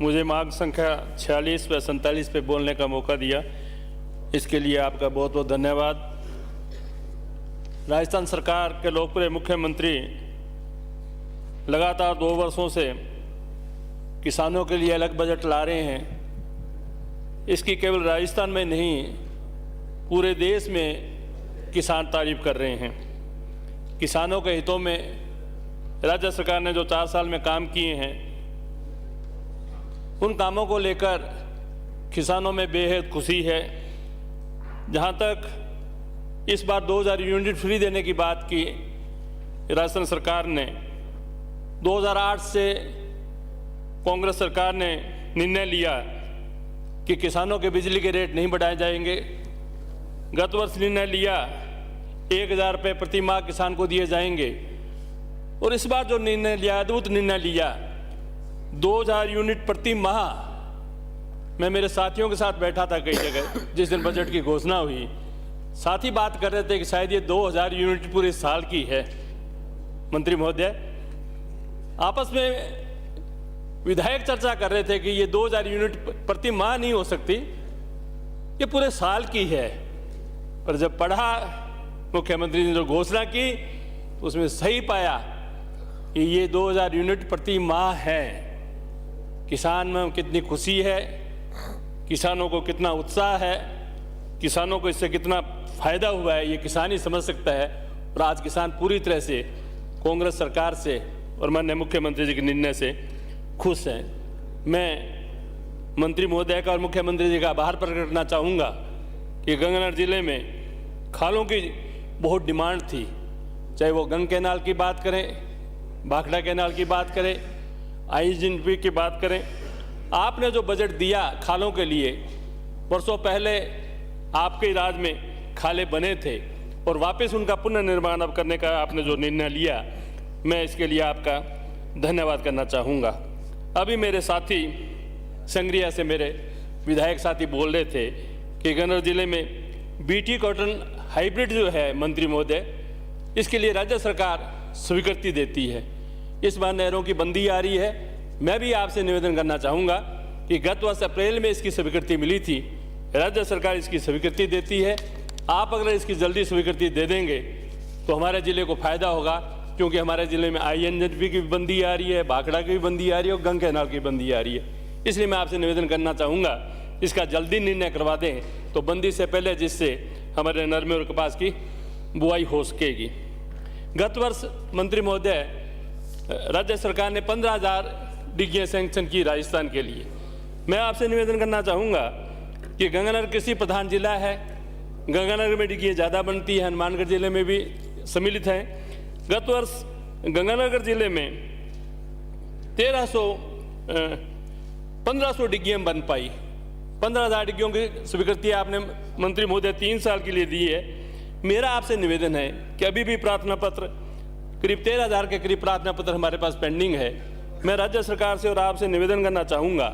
मुझे मार्ग संख्या 46 व 47 पे बोलने का मौका दिया, इसके लिए आपका बहुत बहुत धन्यवाद। राजस्थान सरकार के लोकप्रिय मुख्यमंत्री लगातार 2 वर्षों से किसानों के लिए अलग बजट ला रहे हैं। इसकी केवल राजस्थान में नहीं, पूरे देश में किसान तारीफ कर रहे हैं। किसानों के हितों में राज्य सरकार ने जो 4 साल में काम किए हैं, उन कामों को लेकर किसानों में बेहद खुशी है। जहां तक इस बार 2000 यूनिट फ्री देने की बात की, राजस्थान सरकार ने 2008 से कांग्रेस सरकार ने निर्णय लिया कि किसानों के बिजली के रेट नहीं बढ़ाए जाएंगे। गत वर्ष निर्णय लिया 1000 रुपये प्रति माह किसान को दिए जाएंगे, और इस बार जो निर्णय लिया, अद्भुत निर्णय लिया, 2000 यूनिट प्रति माह। मैं मेरे साथियों के साथ बैठा था कई जगह जिस दिन बजट की घोषणा हुई, साथी बात कर रहे थे कि शायद ये 2000 यूनिट पूरे साल की है। मंत्री महोदय, आपस में विधायक चर्चा कर रहे थे कि ये 2000 यूनिट प्रति माह नहीं हो सकती, ये पूरे साल की है। पर जब पढ़ा मुख्यमंत्री ने जो घोषणा की, तो उसमें सही पाया कि ये 2000 यूनिट प्रति माह है। किसान में कितनी खुशी है, किसानों को कितना उत्साह है, किसानों को इससे कितना फायदा हुआ है, ये किसान ही समझ सकता है। और आज किसान पूरी तरह से कांग्रेस सरकार से और माननीय मुख्यमंत्री जी के निर्णय से खुश हैं। मैं मंत्री महोदय का और मुख्यमंत्री जी का आभार प्रकट करना चाहूँगा कि गंगानगर जिले में खालों की बहुत डिमांड थी, चाहे वो गंग कैनाल की बात करें, भाखड़ा कैनाल की बात करें, IGNP की बात करें। आपने जो बजट दिया खालों के लिए, वर्षों पहले आपके राज में खाले बने थे और वापस उनका पुनर्निर्माण अब करने का आपने जो निर्णय लिया, मैं इसके लिए आपका धन्यवाद करना चाहूँगा। अभी मेरे साथी संग्रिया से मेरे विधायक साथी बोल रहे थे कि गंगानगर जिले में BT कॉटन हाइब्रिड जो है, मंत्री महोदय, इसके लिए राज्य सरकार स्वीकृति देती है। इस बार नहरों की बंदी आ रही है। मैं भी आपसे निवेदन करना चाहूँगा कि गत वर्ष अप्रैल में इसकी स्वीकृति मिली थी, राज्य सरकार इसकी स्वीकृति देती है। आप अगर इसकी जल्दी स्वीकृति दे देंगे तो हमारे ज़िले को फायदा होगा, क्योंकि हमारे ज़िले में INJP की भी बंदी आ रही है, भाखड़ा की भी बंदी आ रही है और गंग कैनाल की बंदी आ रही है। इसलिए मैं आपसे निवेदन करना चाहूँगा, इसका जल्दी निर्णय करवा दें तो बंदी से पहले, जिससे हमारे नरमे और कपास की बुआई हो सकेगी। गत वर्ष मंत्री महोदय, राज्य सरकार ने 15,000 डिग्गियाँ सैंक्शन की राजस्थान के लिए। मैं आपसे निवेदन करना चाहूँगा कि गंगानगर कृषि प्रधान जिला है, गंगानगर में डिग्गियाँ ज़्यादा बनती है, हनुमानगढ़ जिले में भी सम्मिलित हैं। गत वर्ष गंगानगर जिले में 1500 डिग्गियाँ बन पाई। 15,000 डिग्गियों की स्वीकृति आपने मंत्री महोदय 3 साल के लिए दी है। मेरा आपसे निवेदन है कि अभी भी प्रार्थना पत्र करीब 13,000 के करीब प्रार्थना पत्र हमारे पास पेंडिंग है। मैं राज्य सरकार से और आपसे निवेदन करना चाहूँगा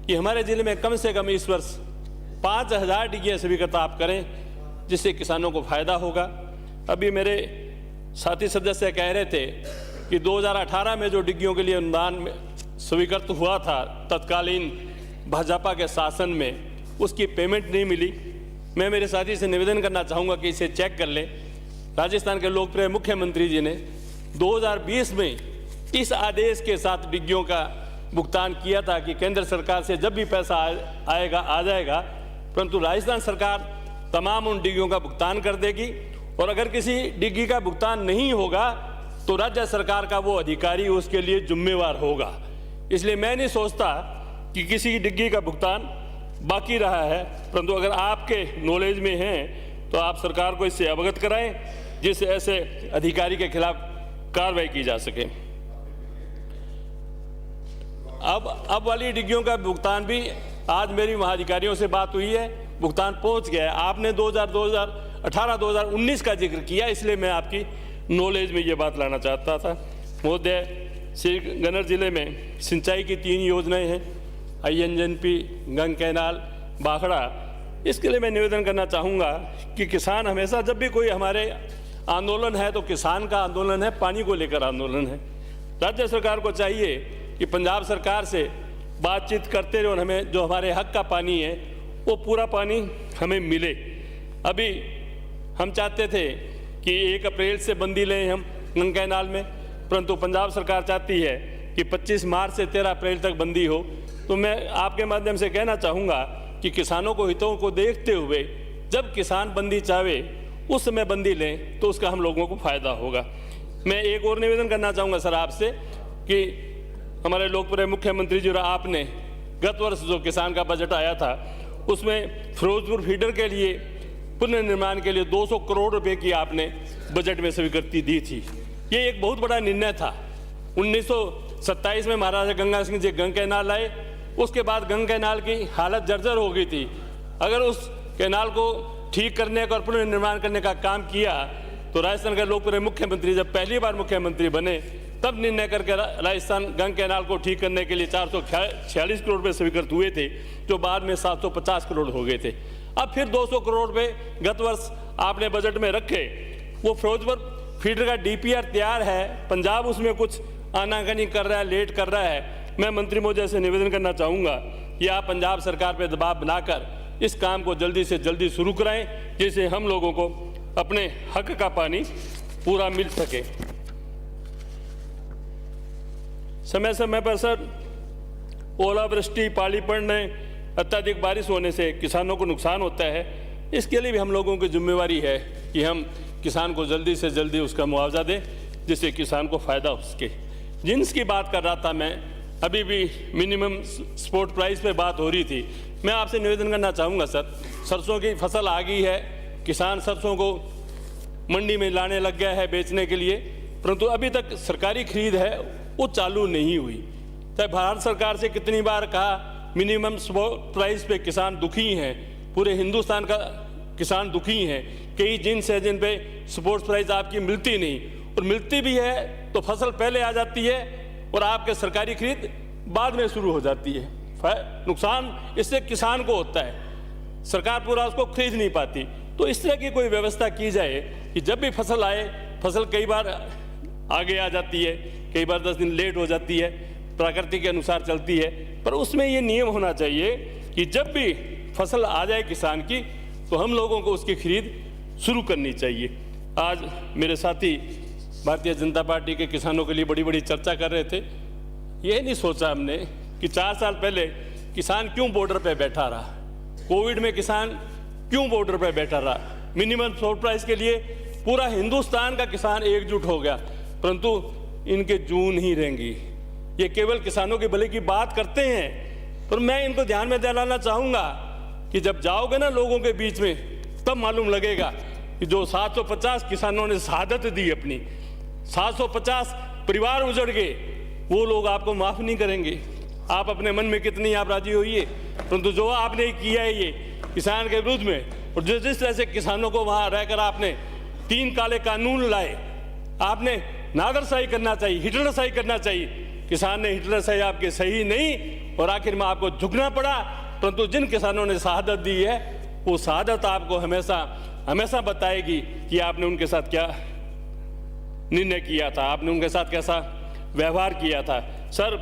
कि हमारे ज़िले में कम से कम इस वर्ष 5,000 डिग्गियाँ स्वीकृत आप करें, जिससे किसानों को फायदा होगा। अभी मेरे साथी सदस्य कह रहे थे कि 2018 में जो डिग्गियों के लिए अनुदान स्वीकृत हुआ था तत्कालीन भाजपा के शासन में, उसकी पेमेंट नहीं मिली। मैं मेरे साथी से निवेदन करना चाहूँगा कि इसे चेक कर लें। राजस्थान के लोकप्रिय मुख्यमंत्री जी ने 2020 में इस आदेश के साथ डिग्गियों का भुगतान किया था कि केंद्र सरकार से जब भी पैसा आएगा आ जाएगा, परंतु राजस्थान सरकार तमाम उन डिग्गियों का भुगतान कर देगी। और अगर किसी डिग्गी का भुगतान नहीं होगा तो राज्य सरकार का वो अधिकारी उसके लिए जिम्मेवार होगा। इसलिए मैं नहीं सोचता कि किसी डिग्गी का भुगतान बाकी रहा है, परंतु अगर आपके नॉलेज में हैं तो आप सरकार को इससे अवगत कराएं, जिससे ऐसे अधिकारी के खिलाफ कार्रवाई की जा सके। अब वाली डिग्गियों का भुगतान भी आज मेरी वहाँ अधिकारियों से बात हुई है, भुगतान पहुँच गया है। आपने 2018-2019 का जिक्र किया, इसलिए मैं आपकी नॉलेज में ये बात लाना चाहता था। महोदय, श्री गंगानगर जिले में सिंचाई की 3 योजनाएं हैं, INJP, गंग कैनाल, भाखड़ा। इसके लिए मैं निवेदन करना चाहूँगा कि किसान हमेशा, जब भी कोई हमारे आंदोलन है तो किसान का आंदोलन है, पानी को लेकर आंदोलन है। राज्य सरकार को चाहिए कि पंजाब सरकार से बातचीत करते रहे और हमें जो हमारे हक का पानी है वो पूरा पानी हमें मिले। अभी हम चाहते थे कि 1 अप्रैल से बंदी लें हम गंगा कैनाल में, परंतु पंजाब सरकार चाहती है कि 25 मार्च से 13 अप्रैल तक बंदी हो। तो मैं आपके माध्यम से कहना चाहूँगा कि किसानों को हितों को देखते हुए जब किसान बंदी चाहे उस समय बंदी लें तो उसका हम लोगों को फ़ायदा होगा। मैं एक और निवेदन करना चाहूँगा सर आपसे कि हमारे लोकप्रिय मुख्यमंत्री जी और आपने गत वर्ष जो किसान का बजट आया था उसमें फिरोजपुर फीडर के लिए पुनर्निर्माण के लिए 200 करोड़ रुपए की आपने बजट में स्वीकृति दी थी। ये एक बहुत बड़ा निर्णय था। 1927 में महाराजा गंगा सिंह जी गंगा कैनाल लाए, उसके बाद गंगा कैनाल की हालत जर्जर हो गई थी। अगर उस कैनाल को ठीक करने का और पुनर्निर्माण करने का काम किया तो राजस्थान के लोकप्रिय मुख्यमंत्री जब पहली बार मुख्यमंत्री बने तब निर्णय करके राजस्थान गंगा कैनाल को ठीक करने के लिए 446 करोड़ रुपये स्वीकृत हुए थे, जो बाद में 750 करोड़ हो गए थे। अब फिर 200 करोड़ रुपये गत वर्ष आपने बजट में रखे। वो फिरोजपुर फीडर का DPR तैयार है, पंजाब उसमें कुछ आनाकानी कर रहा है, लेट कर रहा है। मैं मंत्री महोदय से निवेदन करना चाहूँगा कि आप पंजाब सरकार पर दबाव बनाकर इस काम को जल्दी से जल्दी शुरू कराएं, जिससे हम लोगों को अपने हक का पानी पूरा मिल सके। समय समय पर सर ओलावृष्टि, पाली पड़ने, अत्यधिक बारिश होने से किसानों को नुकसान होता है। इसके लिए भी हम लोगों की जिम्मेवारी है कि हम किसान को जल्दी से जल्दी उसका मुआवजा दें, जिससे किसान को फ़ायदा हो सके। जिन्स की बात कर रहा था मैं, अभी भी मिनिमम सपोर्ट प्राइस पे बात हो रही थी। मैं आपसे निवेदन करना चाहूँगा सर, सरसों की फसल आ गई है, किसान सरसों को मंडी में लाने लग गया है बेचने के लिए, परंतु अभी तक सरकारी खरीद है वो चालू नहीं हुई। चाहे भारत सरकार से कितनी बार कहा मिनिमम सपोर्ट प्राइस पे किसान दुखी हैं, पूरे हिंदुस्तान का किसान दुखी हैं। कई जिन्स है जिन पे सपोर्ट प्राइस आपकी मिलती नहीं, और मिलती भी है तो फसल पहले आ जाती है और आपके सरकारी खरीद बाद में शुरू हो जाती है। नुकसान इससे किसान को होता है, सरकार पूरा उसको खरीद नहीं पाती। तो इस तरह की कोई व्यवस्था की जाए कि जब भी फसल आए, फसल कई बार आगे आ जाती है, कई बार 10 दिन लेट हो जाती है, प्रकृति के अनुसार चलती है, पर उसमें ये नियम होना चाहिए कि जब भी फसल आ जाए किसान की तो हम लोगों को उसकी खरीद शुरू करनी चाहिए। आज मेरे साथी भारतीय जनता पार्टी के किसानों के लिए बड़ी बड़ी चर्चा कर रहे थे। ये नहीं सोचा हमने कि 4 साल पहले किसान क्यों बॉर्डर पे बैठा रहा, कोविड में किसान क्यों बॉर्डर पे बैठा रहा। मिनिमम सपोर्ट प्राइस के लिए पूरा हिंदुस्तान का किसान एकजुट हो गया, परंतु इनके जूं नहीं रहेंगी। ये केवल किसानों के भले की बात करते हैं, पर मैं इनको ध्यान में दिलाना चाहूँगा कि जब जाओगे ना लोगों के बीच में तब मालूम लगेगा कि जो 750 किसानों ने शहादत दी, अपनी 750 परिवार उजड़ गए, वो लोग आपको माफ़ नहीं करेंगे। आप अपने मन में कितनी आप राजी होइए, परंतु जो आपने किया है ये किसान के विरुद्ध में, और जिस तरह से किसानों को वहाँ रहकर आपने 3 काले कानून लाए, आपने नादरशाही करना चाहिए, हिटलरशाही करना चाहिए। किसान ने हिटलरशाही आपके सही नहीं और आखिर में आपको झुकना पड़ा, परंतु जिन किसानों ने शहादत दी है वो शहादत आपको हमेशा हमेशा बताएगी कि आपने उनके साथ क्या निर्णय किया था, आपने उनके साथ कैसा व्यवहार किया था। सर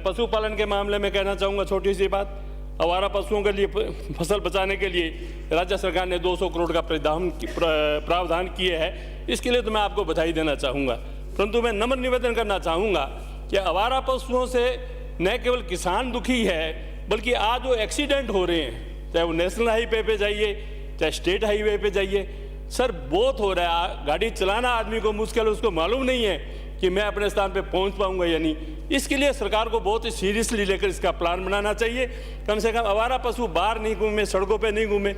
पशुपालन के मामले में कहना चाहूँगा छोटी सी बात, आवारा पशुओं के लिए फसल बचाने के लिए राज्य सरकार ने 200 करोड़ का प्रावधान किए है। इसके लिए तो मैं आपको बधाई देना चाहूँगा, परंतु मैं नम्र निवेदन करना चाहूँगा कि आवारा पशुओं से न केवल किसान दुखी है, बल्कि आज जो एक्सीडेंट हो रहे हैं, चाहे वो नेशनल हाईवे पे जाइए चाहे स्टेट हाईवे पे जाइए, सर बहुत हो रहा है। गाड़ी चलाना आदमी को मुश्किल है, उसको मालूम नहीं है कि मैं अपने स्थान पे पहुंच पाऊंगा या नहीं। इसके लिए सरकार को बहुत ही सीरियसली लेकर इसका प्लान बनाना चाहिए। कम से कम आवारा पशु बाहर नहीं घूमे, सड़कों पे नहीं घूमे।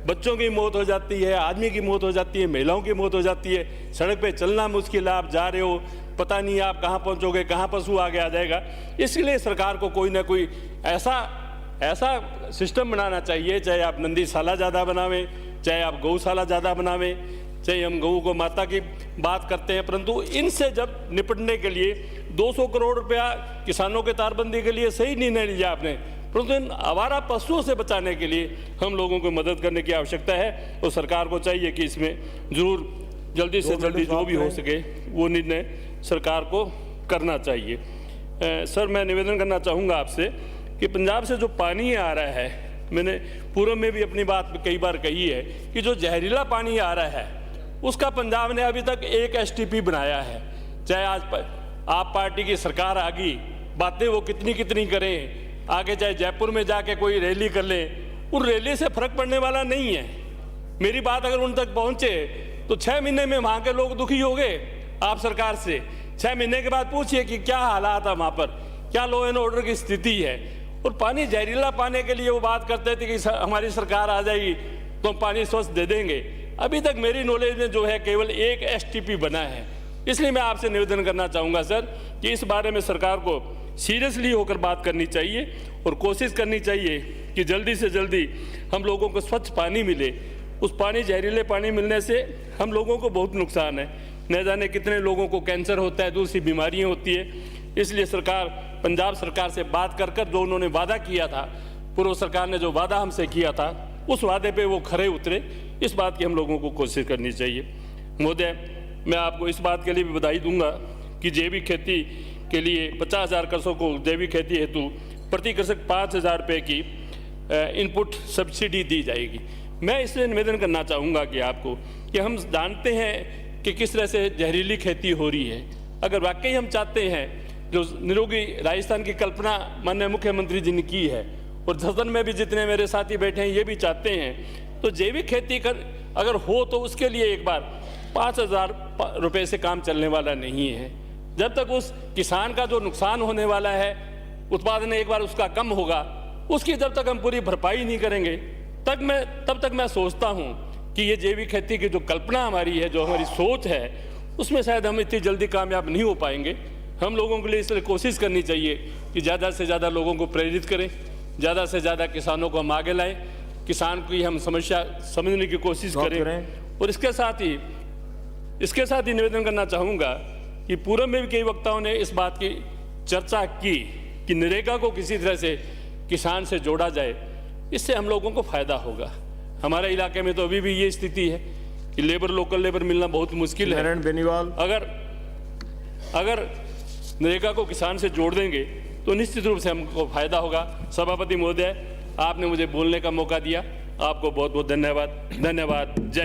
बच्चों की मौत हो जाती है, आदमी की मौत हो जाती है, महिलाओं की मौत हो जाती है, सड़क पे चलना मुश्किल है, आप जा रहे हो पता नहीं आप कहाँ पहुँचोगे, कहाँ पशु आगे आ जाएगा। इसलिए सरकार को कोई ना कोई ऐसा सिस्टम बनाना चाहिए, चाहे आप नंदीशाला ज़्यादा बनावें, चाहे आप गौशाला ज़्यादा बनावें, चाहे हम गऊ को माता की बात करते हैं, परंतु इनसे जब निपटने के लिए 200 करोड़ रुपया किसानों के तारबंदी के लिए सही निर्णय लिया आपने, परंतु इन आवारा पशुओं से बचाने के लिए हम लोगों को मदद करने की आवश्यकता है। और सरकार को चाहिए कि इसमें जरूर जल्दी से जल्दी जो भी हो सके वो निर्णय सरकार को करना चाहिए। सर मैं निवेदन करना चाहूँगा आपसे कि पंजाब से जो पानी आ रहा है, मैंने पूर्व में भी अपनी बात कई बार कही है कि जो जहरीला पानी आ रहा है उसका पंजाब ने अभी तक एक एसटीपी बनाया है। चाहे आज आप पार्टी की सरकार आ गई, बातें वो कितनी कितनी करें, आगे चाहे जयपुर में जाके कोई रैली कर लें, उन रैली से फर्क पड़ने वाला नहीं है। मेरी बात अगर उन तक पहुंचे तो 6 महीने में वहाँ के लोग दुखी हो गए आप सरकार से। 6 महीने के बाद पूछिए कि क्या हालात है वहाँ पर, क्या लॉ एंड ऑर्डर की स्थिति है। और पानी जहरीला पाने के लिए वो बात करते थे कि हमारी सरकार आ जाएगी तो हम पानी स्वच्छ दे देंगे। अभी तक मेरी नॉलेज में जो है केवल एक एसटीपी बना है। इसलिए मैं आपसे निवेदन करना चाहूँगा सर कि इस बारे में सरकार को सीरियसली होकर बात करनी चाहिए और कोशिश करनी चाहिए कि जल्दी से जल्दी हम लोगों को स्वच्छ पानी मिले। उस पानी जहरीले पानी मिलने से हम लोगों को बहुत नुकसान है, न जाने कितने लोगों को कैंसर होता है, दूसरी बीमारियाँ होती है। इसलिए सरकार, पंजाब सरकार से बात कर कर जो उन्होंने वादा किया था, पूर्व सरकार ने जो वादा हमसे किया था, उस वादे पे वो खरे उतरे। इस बात की हम लोगों को कोशिश करनी चाहिए। महोदय, मैं आपको इस बात के लिए भी बधाई दूंगा कि जैविक खेती के लिए 50,000 कृषकों को जैविक खेती हेतु प्रति कृषक 5,000 रुपये की इनपुट सब्सिडी दी जाएगी। मैं इसलिए निवेदन करना चाहूँगा कि आपको कि हम जानते हैं कि किस तरह से जहरीली खेती हो रही है। अगर वाकई हम चाहते हैं जो निरोगी राजस्थान की कल्पना माननीय मुख्यमंत्री जी ने की है और सदन में भी जितने मेरे साथी बैठे हैं ये भी चाहते हैं, तो जैविक खेती कर अगर हो तो उसके लिए एक बार 5,000 रुपये से काम चलने वाला नहीं है। जब तक उस किसान का जो नुकसान होने वाला है, उत्पादन एक बार उसका कम होगा, उसकी जब तक हम पूरी भरपाई नहीं करेंगे तब तक मैं सोचता हूँ कि ये जैविक खेती की जो कल्पना हमारी है, जो हमारी सोच है, उसमें शायद हम इतनी जल्दी कामयाब नहीं हो पाएंगे। हम लोगों के लिए इसलिए कोशिश करनी चाहिए कि ज़्यादा से ज़्यादा लोगों को प्रेरित करें, ज़्यादा से ज़्यादा किसानों को हम आगे लाएं, किसान की हम समस्या समझने की कोशिश करें। और इसके साथ ही निवेदन करना चाहूँगा कि पूर्व में भी कई वक्ताओं ने इस बात की चर्चा की कि नरेगा को किसी तरह से किसान से जोड़ा जाए, इससे हम लोगों को फ़ायदा होगा। हमारे इलाके में तो अभी भी ये स्थिति है कि लोकल लेबर मिलना बहुत मुश्किल है। बेनीवाल, अगर नरेगा को किसान से जोड़ देंगे तो निश्चित रूप से हमको फायदा होगा। सभापति महोदय, आपने मुझे बोलने का मौका दिया, आपको बहुत बहुत धन्यवाद। जय